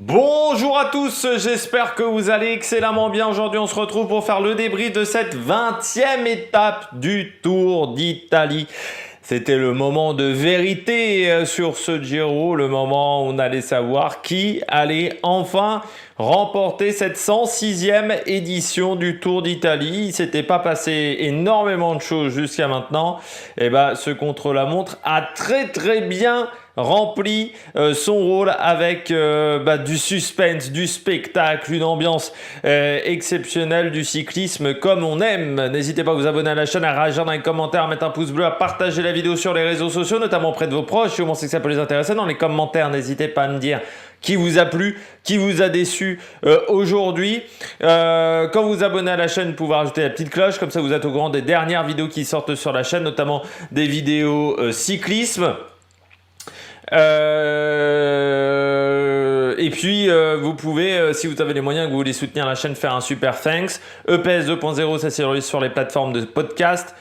Bonjour à tous, j'espère que vous allez excellemment bien. Aujourd'hui, on se retrouve pour faire le débrief de cette 20e étape du Tour d'Italie. C'était le moment de vérité sur ce Giro, le moment où on allait savoir qui allait enfin remporter cette 106e édition du Tour d'Italie. Il s'était pas passé énormément de choses jusqu'à maintenant. Et ce contre-la-montre a très bien rempli son rôle avec du suspense, du spectacle, une ambiance exceptionnelle du cyclisme comme on aime. N'hésitez pas à vous abonner à la chaîne, à réagir dans les commentaires, à mettre un pouce bleu, à partager la vidéo sur les réseaux sociaux, notamment auprès de vos proches. Si vous pensez que ça peut les intéresser, dans les commentaires, n'hésitez pas à me dire qui vous a plu, qui vous a déçu aujourd'hui. Quand vous vous abonnez à la chaîne, vous pouvez rajouter la petite cloche, comme ça vous êtes au courant des dernières vidéos qui sortent sur la chaîne, notamment des vidéos cyclisme. Et puis vous pouvez, si vous avez les moyens que vous voulez soutenir la chaîne, faire un super thanks. EPS 2.0, ça c'est sur les plateformes de podcast.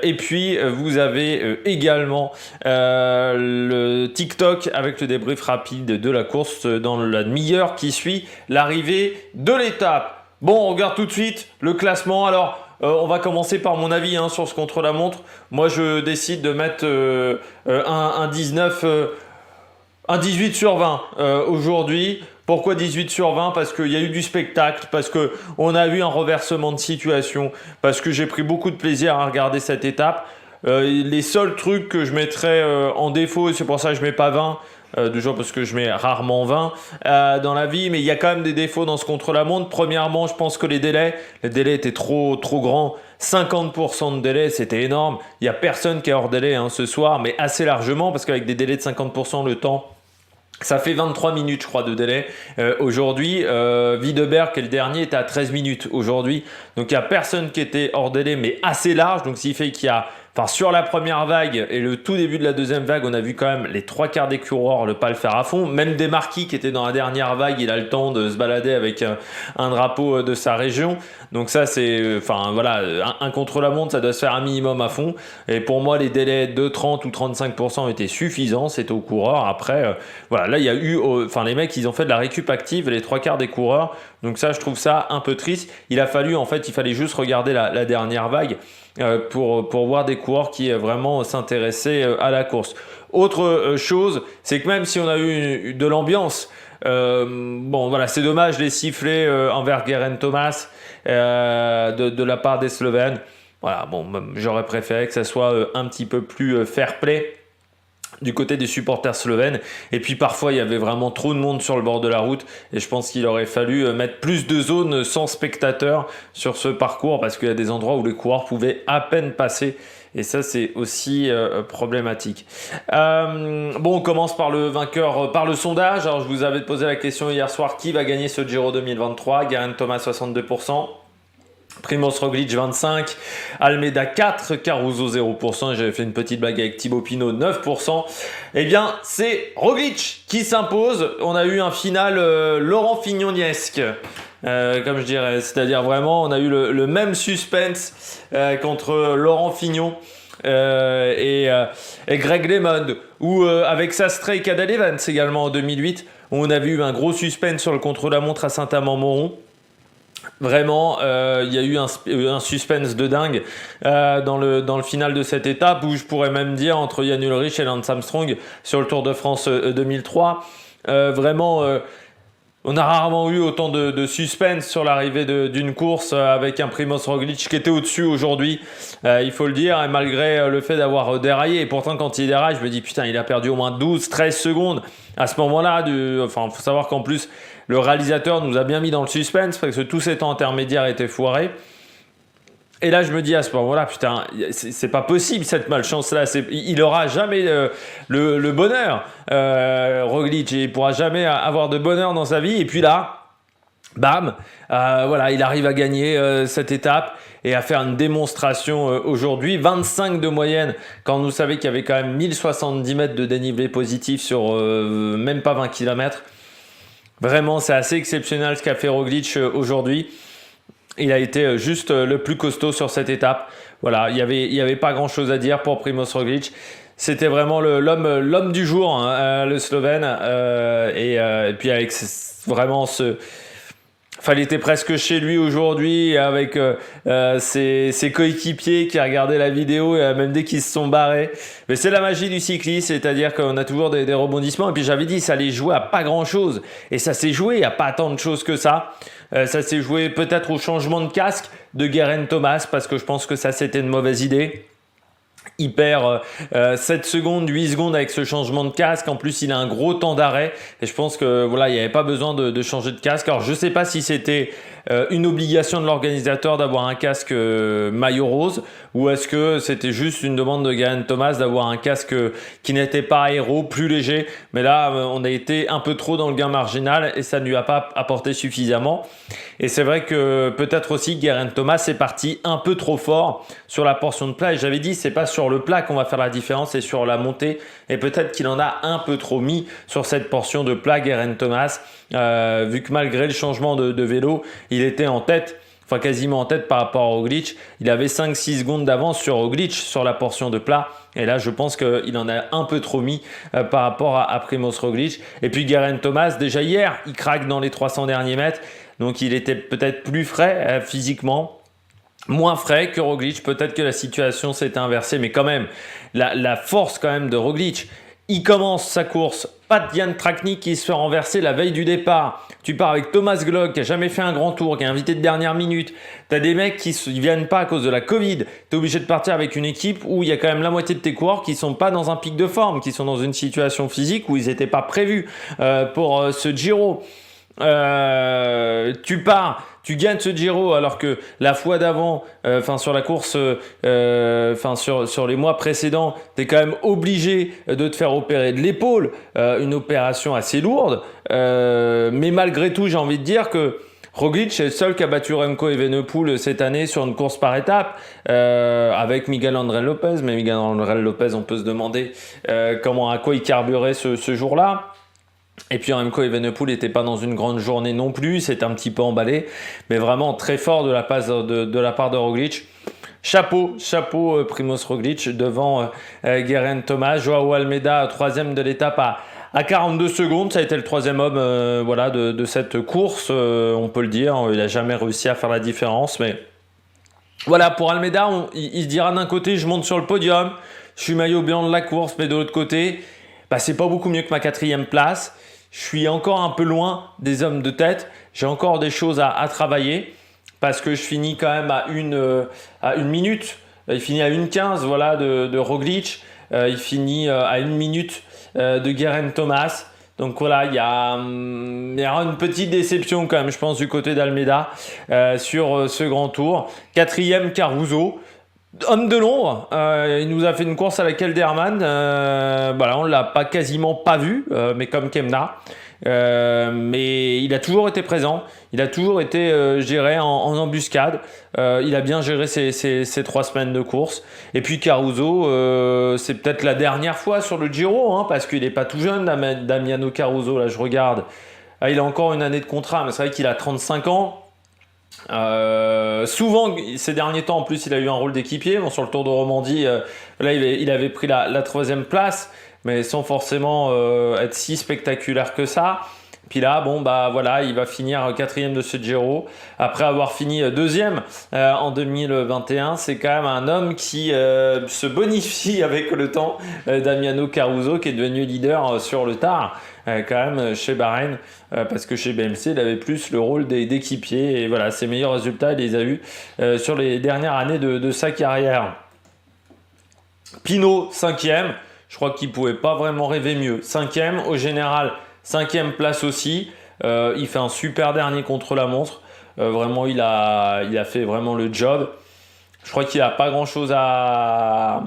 Et puis vous avez également le TikTok avec le débrief rapide de la course dans la demi-heure qui suit l'arrivée de l'étape. Bon, on regarde tout de suite le classement. Alors on va commencer par mon avis sur ce contre-la-montre. Moi, je décide de mettre un 19, un 18 sur 20 aujourd'hui. Pourquoi 18 sur 20 ? Parce qu'il y a eu du spectacle, parce qu'on a eu un reversement de situation, parce que j'ai pris beaucoup de plaisir à regarder cette étape. Les seuls trucs que je mettrais en défaut, et c'est pour ça que je ne mets pas 20, déjà parce que je mets rarement 20 dans la vie, mais il y a quand même des défauts dans ce contre-la-montre. Premièrement, je pense que les délais étaient trop grands. 50% de délai, c'était énorme. Il n'y a personne qui est hors délai ce soir, mais assez largement, parce qu'avec des délais de 50%, le temps, ça fait 23 minutes, je crois, de délai. Aujourd'hui, Widerberg, qui est le dernier, était à 13 minutes aujourd'hui. Donc, il n'y a personne qui était hors délai, mais assez large. Donc, ce qui fait qu'il y a... sur la première vague et le tout début de la deuxième vague, on a vu quand même les trois quarts des coureurs ne pas le faire à fond. Même Desmarquis qui était dans la dernière vague, il a le temps de se balader avec un drapeau de sa région. Donc ça, c'est, un contre-la-montre, ça doit se faire un minimum à fond. Et pour moi, les délais de 30 ou 35% étaient suffisants. C'était aux coureurs. Après, là, il y a eu, les mecs, ils ont fait de la récup active, les trois quarts des coureurs. Donc ça, je trouve ça un peu triste. Il fallait juste regarder la dernière vague. Pour voir des coureurs qui vraiment s'intéressaient à la course. Autre chose, c'est que même si on a eu de l'ambiance, c'est dommage les sifflets envers Geraint Thomas de la part des Slovènes. J'aurais préféré que ça soit un petit peu plus fair play du côté des supporters slovènes. Et puis parfois, il y avait vraiment trop de monde sur le bord de la route. Et je pense qu'il aurait fallu mettre plus de zones sans spectateurs sur ce parcours parce qu'il y a des endroits où les coureurs pouvaient à peine passer. Et ça, c'est aussi problématique. On commence par le vainqueur, par le sondage. Alors, je vous avais posé la question hier soir, qui va gagner ce Giro 2023 ? Geraint Thomas, 62%. Primoz Roglic 25%, Almeida 4%, Caruso 0%, j'avais fait une petite blague avec Thibaut Pinot 9%. Eh bien, c'est Roglic qui s'impose. On a eu un final Laurent Fignon-esque, comme je dirais. C'est-à-dire vraiment, on a eu le même suspense contre Laurent Fignon et Greg LeMond, ou avec Sastre et Cadel Evans également en 2008, où on avait eu un gros suspense sur le contre-la-montre à Saint-Amand-Montrond. Vraiment, il y a eu un suspense de dingue dans le final de cette étape, où je pourrais même dire entre Jan Ullrich et Lance Armstrong sur le Tour de France 2003. On a rarement eu autant de suspense sur l'arrivée d'une course avec un Primoz Roglic qui était au-dessus aujourd'hui, il faut le dire, et malgré le fait d'avoir déraillé. Et pourtant, quand il déraille, je me dis putain, il a perdu au moins 12-13 secondes à ce moment-là. Faut savoir qu'en plus, le réalisateur nous a bien mis dans le suspense parce que tous ces temps intermédiaires étaient foirés. Et là, je me dis à ce moment-là, putain, c'est pas possible cette malchance-là. Il aura jamais le bonheur. Roglic, il pourra jamais avoir de bonheur dans sa vie. Et puis là, bam, il arrive à gagner cette étape et à faire une démonstration aujourd'hui. 25 de moyenne, quand vous savez qu'il y avait quand même 1070 mètres de dénivelé positif sur même pas 20 km. Vraiment, c'est assez exceptionnel ce qu'a fait Roglic aujourd'hui. Il a été juste le plus costaud sur cette étape. Voilà, il y avait pas grand-chose à dire pour Primoz Roglic. c'était vraiment l'homme du jour, hein, le Slovène. Et puis avec vraiment Enfin, il était presque chez lui aujourd'hui avec ses coéquipiers qui regardaient la vidéo et même dès qu'ils se sont barrés. Mais c'est la magie du cyclisme, c'est-à-dire qu'on a toujours des rebondissements. Et puis j'avais dit, ça allait jouer à pas grand-chose. Et ça s'est joué à pas tant de choses que ça. Ça s'est joué peut-être au changement de casque de Geraint Thomas parce que je pense que ça, c'était une mauvaise idée. Il perd 7 secondes, 8 secondes avec ce changement de casque. En plus, il a un gros temps d'arrêt. Et je pense que voilà, il n'y avait pas besoin de changer de casque. Alors, je ne sais pas si c'était une obligation de l'organisateur d'avoir un casque maillot rose ou est-ce que c'était juste une demande de Geraint Thomas d'avoir un casque qui n'était pas aéro, plus léger. Mais là, on a été un peu trop dans le gain marginal et ça ne lui a pas apporté suffisamment. Et c'est vrai que peut-être aussi Geraint Thomas est parti un peu trop fort sur la portion de plat. Et j'avais dit, c'est pas sur le plat qu'on va faire la différence, c'est sur la montée. Et peut-être qu'il en a un peu trop mis sur cette portion de plat, Geraint Thomas, vu que malgré le changement de vélo, il était en tête. Enfin quasiment en tête par rapport à Roglic. Il avait 5-6 secondes d'avance sur Roglic sur la portion de plat. Et là, je pense qu'il en a un peu trop mis par rapport à Primož Roglic. Et puis Geraint Thomas, déjà hier, il craque dans les 300 derniers mètres. Donc il était peut-être plus frais physiquement. Moins frais que Roglic. Peut-être que la situation s'était inversée. Mais quand même, la force quand même de Roglic. Il commence sa course, pas de Jan Tratnik qui se fait renverser la veille du départ. Tu pars avec Thomas Glock qui a jamais fait un grand tour, qui est invité de dernière minute. Tu as des mecs qui ne viennent pas à cause de la Covid. Tu es obligé de partir avec une équipe où il y a quand même la moitié de tes coureurs qui ne sont pas dans un pic de forme, qui sont dans une situation physique où ils n'étaient pas prévus pour ce Giro. Tu pars, tu gagnes ce Giro alors que la fois d'avant, sur la course, sur les mois précédents, tu es quand même obligé de te faire opérer de l'épaule, une opération assez lourde. Mais malgré tout, j'ai envie de dire que Roglic est le seul qui a battu Remco Evenepoel cette année sur une course par étape avec Miguel André Lopez. Mais Miguel André Lopez, on peut se demander à quoi il carburait ce jour-là. Et puis Remco Evenepoel n'était pas dans une grande journée non plus, c'était un petit peu emballé, mais vraiment très fort de la part de Roglic. Chapeau Primož Roglic devant Geraint Thomas. Joao Almeida, troisième de l'étape à 42 secondes, ça a été le troisième homme de cette course, on peut le dire. Il n'a jamais réussi à faire la différence, mais voilà, pour Almeida, il se dira d'un côté, je monte sur le podium, je suis maillot blanc de la course, mais de l'autre côté, c'est pas beaucoup mieux que ma 4e place. Je suis encore un peu loin des hommes de tête. J'ai encore des choses à travailler parce que je finis quand même à une minute. Il finit à 1,15 de Roglic. Il finit à 1 minute de Geraint Thomas. Donc voilà, il y a une petite déception quand même, je pense, du côté d'Almeida sur ce grand tour. 4e, Caruso. Homme de l'ombre, il nous a fait une course à la Kelderman, on ne l'a quasiment pas vu, mais comme Kemna, mais il a toujours été présent, il a toujours été géré en embuscade, il a bien géré ces 3 semaines de course. Et puis Caruso, c'est peut-être la dernière fois sur le Giro, parce qu'il n'est pas tout jeune, Damiano Caruso, là je regarde, il a encore une année de contrat, mais c'est vrai qu'il a 35 ans. Souvent ces derniers temps en plus il a eu un rôle d'équipier. Sur le Tour de Romandie là il avait pris la 3e place mais sans forcément être si spectaculaire que ça. Puis là il va finir 4e de ce Giro après avoir fini 2e en 2021. C'est quand même un homme qui se bonifie avec le temps. Damiano Caruso qui est devenu leader sur le tard quand même chez Bahreïn, parce que chez BMC il avait plus le rôle d'équipier et voilà, ses meilleurs résultats il les a eu sur les dernières années de sa carrière. Pinot 5e, je crois qu'il ne pouvait pas vraiment rêver mieux. 5e au général, 5e place aussi. Il fait un super dernier contre la montre, vraiment il a fait vraiment le job. Je crois qu'il n'a pas grand-chose à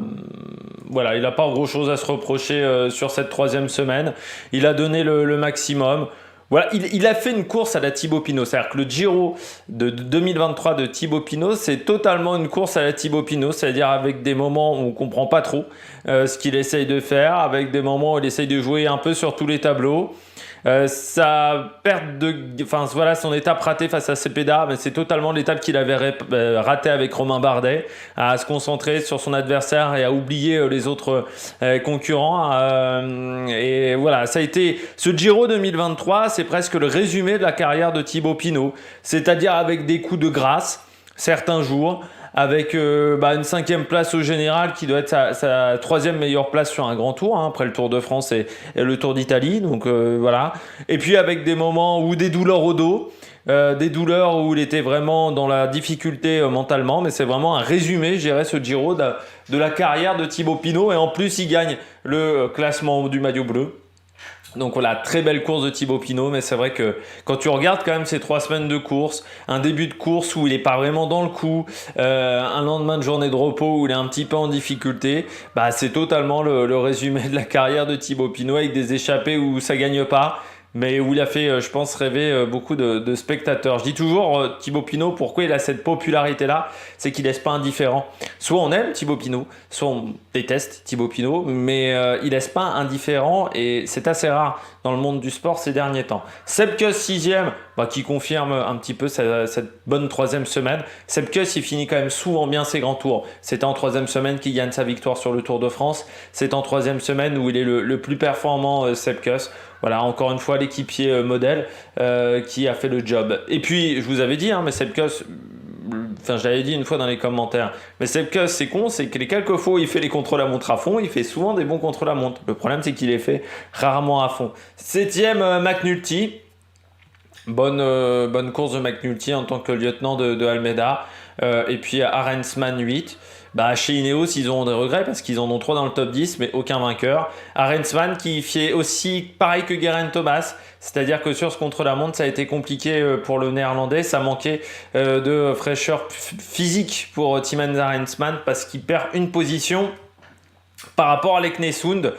se reprocher sur cette 3e semaine. Il a donné le maximum. Voilà, il a fait une course à la Thibaut Pinot. C'est-à-dire que le Giro de 2023 de Thibaut Pinot, c'est totalement une course à la Thibaut Pinot. C'est-à-dire avec des moments où on ne comprend pas trop ce qu'il essaye de faire, avec des moments où il essaye de jouer un peu sur tous les tableaux. Sa perte enfin voilà, son étape ratée face à Cepeda, mais c'est totalement l'étape qu'il avait ratée avec Romain Bardet, à se concentrer sur son adversaire et à oublier les autres concurrents. Et voilà, ça a été ce Giro 2023, c'est presque le résumé de la carrière de Thibaut Pinot, c'est-à-dire avec des coups de grâce certains jours, avec une 5e place au général qui doit être sa 3e meilleure place sur un grand tour, hein, après le Tour de France et le Tour d'Italie. Donc voilà. Et puis avec des moments où des douleurs au dos, des douleurs où il était vraiment dans la difficulté mentalement, mais c'est vraiment un résumé, je dirais, ce Giro de la carrière de Thibaut Pinot. Et en plus, il gagne le classement du maillot bleu. Donc voilà, très belle course de Thibaut Pinot, mais c'est vrai que quand tu regardes quand même ces 3 semaines de course, un début de course où il n'est pas vraiment dans le coup, un lendemain de journée de repos où il est un petit peu en difficulté, c'est totalement le résumé de la carrière de Thibaut Pinot, avec des échappées où ça gagne pas, mais où il a fait, je pense, rêver beaucoup de spectateurs. Je dis toujours, Thibaut Pinot, pourquoi il a cette popularité-là, c'est qu'il laisse pas indifférent. Soit on aime Thibaut Pinot, soit on déteste Thibaut Pinot, mais il laisse pas indifférent, et c'est assez rare dans le monde du sport ces derniers temps. Sepp Kuss 6e, qui confirme un petit peu cette bonne 3e semaine. Sepp Kuss, il finit quand même souvent bien ses grands tours. C'est en 3e semaine qu'il gagne sa victoire sur le Tour de France. C'est en 3e semaine où il est le plus performant, Sepp Kuss. Voilà, encore une fois, l'équipier modèle qui a fait le job. Et puis, je vous avais dit, mais Sepp Kuss, je l'avais dit une fois dans les commentaires, mais Sepp Kuss, c'est con, c'est que les quelques fois où il fait les contre-la-montre à fond, il fait souvent des bons contre-la-montre. Le problème, c'est qu'il les fait rarement à fond. 7e, McNulty. Bonne course de McNulty en tant que lieutenant de Almeida. Et puis Arensman 8. Chez Ineos, ils auront des regrets parce qu'ils en ont 3 dans le top 10, mais aucun vainqueur. Arensman qui fait aussi pareil que Geraint Thomas, c'est-à-dire que sur ce contre-la-montre, ça a été compliqué pour le néerlandais. Ça manquait de fraîcheur physique pour Thymen Arensman parce qu'il perd une position par rapport à Leknesund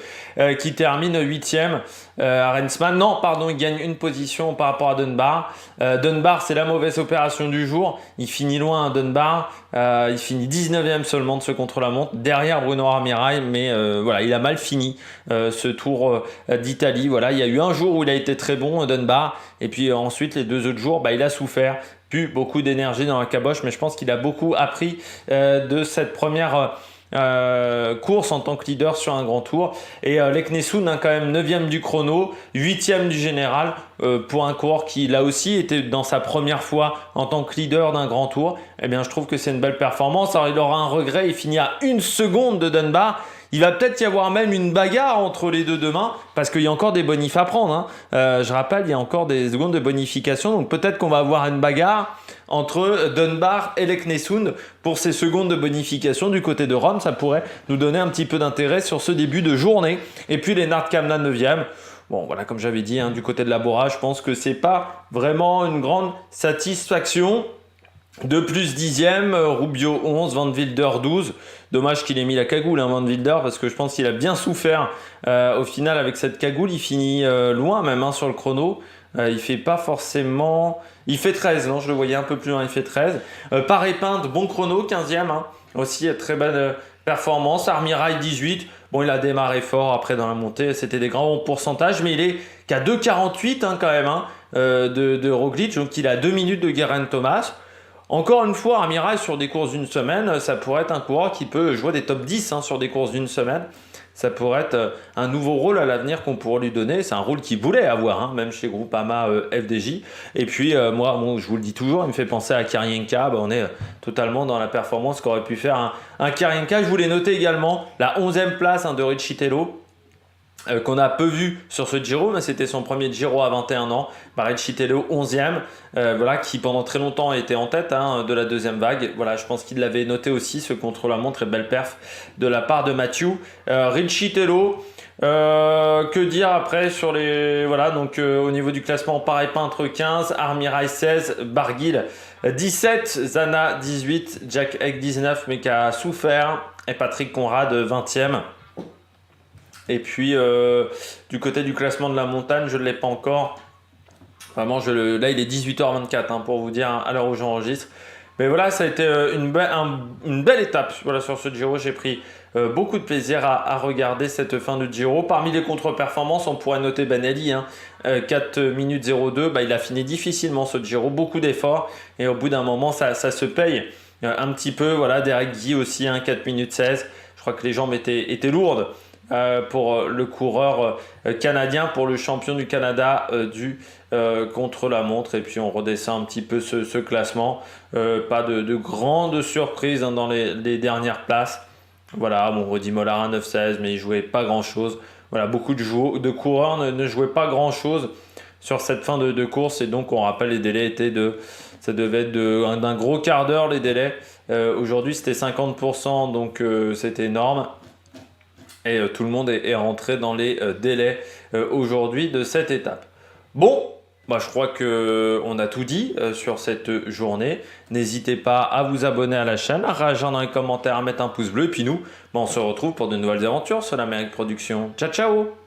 qui termine 8e. Arensman, non, pardon, il gagne une position par rapport à Dunbar. Dunbar, c'est la mauvaise opération du jour. Il finit loin à Dunbar. Il finit 19e seulement de ce contre-la-montre, derrière Bruno Armirail, mais voilà, il a mal fini ce Tour d'Italie. Voilà, il y a eu un jour où il a été très bon, Dunbar, et puis ensuite, les 2 autres jours, il a souffert. Plus beaucoup d'énergie dans la caboche, mais je pense qu'il a beaucoup appris de cette première course en tant que leader sur un grand tour. Et Leknesund, quand même 9e du chrono, 8e du général, pour un coureur qui là aussi était dans sa première fois en tant que leader d'un grand tour. Eh bien, je trouve que c'est une belle performance. Alors il aura un regret, il finit à 1 seconde de Dunbar. Il va peut-être y avoir même une bagarre entre les deux demain, parce qu'il y a encore des bonifs à prendre. Je rappelle, il y a encore des secondes de bonification, donc peut-être qu'on va avoir une bagarre entre Dunbar et Leknesund pour ces secondes de bonification du côté de Rome. Ça pourrait nous donner un petit peu d'intérêt sur ce début de journée. Et puis Lennart Kamna 9e. Bon, voilà, comme j'avais dit, du côté de la Bora, je pense que c'est pas vraiment une grande satisfaction. De plus 10e, Rubio 11, Van Wilder 12. Dommage qu'il ait mis la cagoule, Van Wilder, parce que je pense qu'il a bien souffert au final avec cette cagoule. Il finit loin même sur le chrono. Il fait pas forcément... Il fait 13, non, je le voyais un peu plus loin, il fait 13. Paré-Pinte, bon chrono, 15e. Aussi, très bonne performance. Armirail 18. Bon, il a démarré fort après dans la montée. C'était des grands pourcentages, mais il est qu'à 2,48 quand même de Roglic. Donc, il a 2 minutes de Geraint Thomas. Encore une fois, Armirail sur des courses d'une semaine, ça pourrait être un coureur qui peut jouer des top 10 sur des courses d'une semaine. Ça pourrait être un nouveau rôle à l'avenir qu'on pourrait lui donner. C'est un rôle qu'il voulait avoir, même chez Groupama FDJ. Et puis, moi, je vous le dis toujours, il me fait penser à Kirienka. On est totalement dans la performance qu'aurait pu faire un Kirienka. Je voulais noter également la 11e place de Riccitello. Qu'on a peu vu sur ce Giro, mais c'était son premier Giro à 21 ans. Riccitello 11e, qui pendant très longtemps était en tête de la deuxième vague. Voilà, je pense qu'il l'avait noté aussi, ce contre-la-montre et belle perf de la part de Mathieu. Riccitello, que dire après sur les... Voilà, donc au niveau du classement, Paré-Pinte 15, Armirail 16, Barguil 17, Zana 18, Jack Egg 19, mais qui a souffert, et Patrick Conrad 20e. Et puis, du côté du classement de la montagne, je ne l'ai pas encore. Vraiment, là, il est 18h24 pour vous dire à l'heure où j'enregistre. Mais voilà, ça a été une belle étape sur ce Giro. J'ai pris beaucoup de plaisir à regarder cette fin de Giro. Parmi les contre-performances, on pourrait noter Benelli, 4 minutes 02, il a fini difficilement ce Giro, beaucoup d'efforts et au bout d'un moment ça se paye un petit peu. Voilà, Derek Guy aussi, 4 minutes 16. Je crois que les jambes étaient lourdes pour le coureur canadien, pour le champion du Canada du contre-la-montre. Et puis on redescend un petit peu ce classement. Pas de grandes surprises dans les dernières places. Voilà, bon, Rudy Mollard 9-16, mais il jouait pas grand-chose. Voilà, beaucoup de coureurs ne jouaient pas grand-chose sur cette fin de course. Et donc, on rappelle, les délais ça devait être d'un gros quart d'heure, les délais. Aujourd'hui, c'était 50%, donc c'était énorme. Et tout le monde est rentré dans les délais aujourd'hui de cette étape. Bon, je crois qu'on a tout dit sur cette journée. N'hésitez pas à vous abonner à la chaîne, à réagir dans les commentaires, à mettre un pouce bleu. Et puis nous, on se retrouve pour de nouvelles aventures sur l'Amérique Production. Ciao, ciao!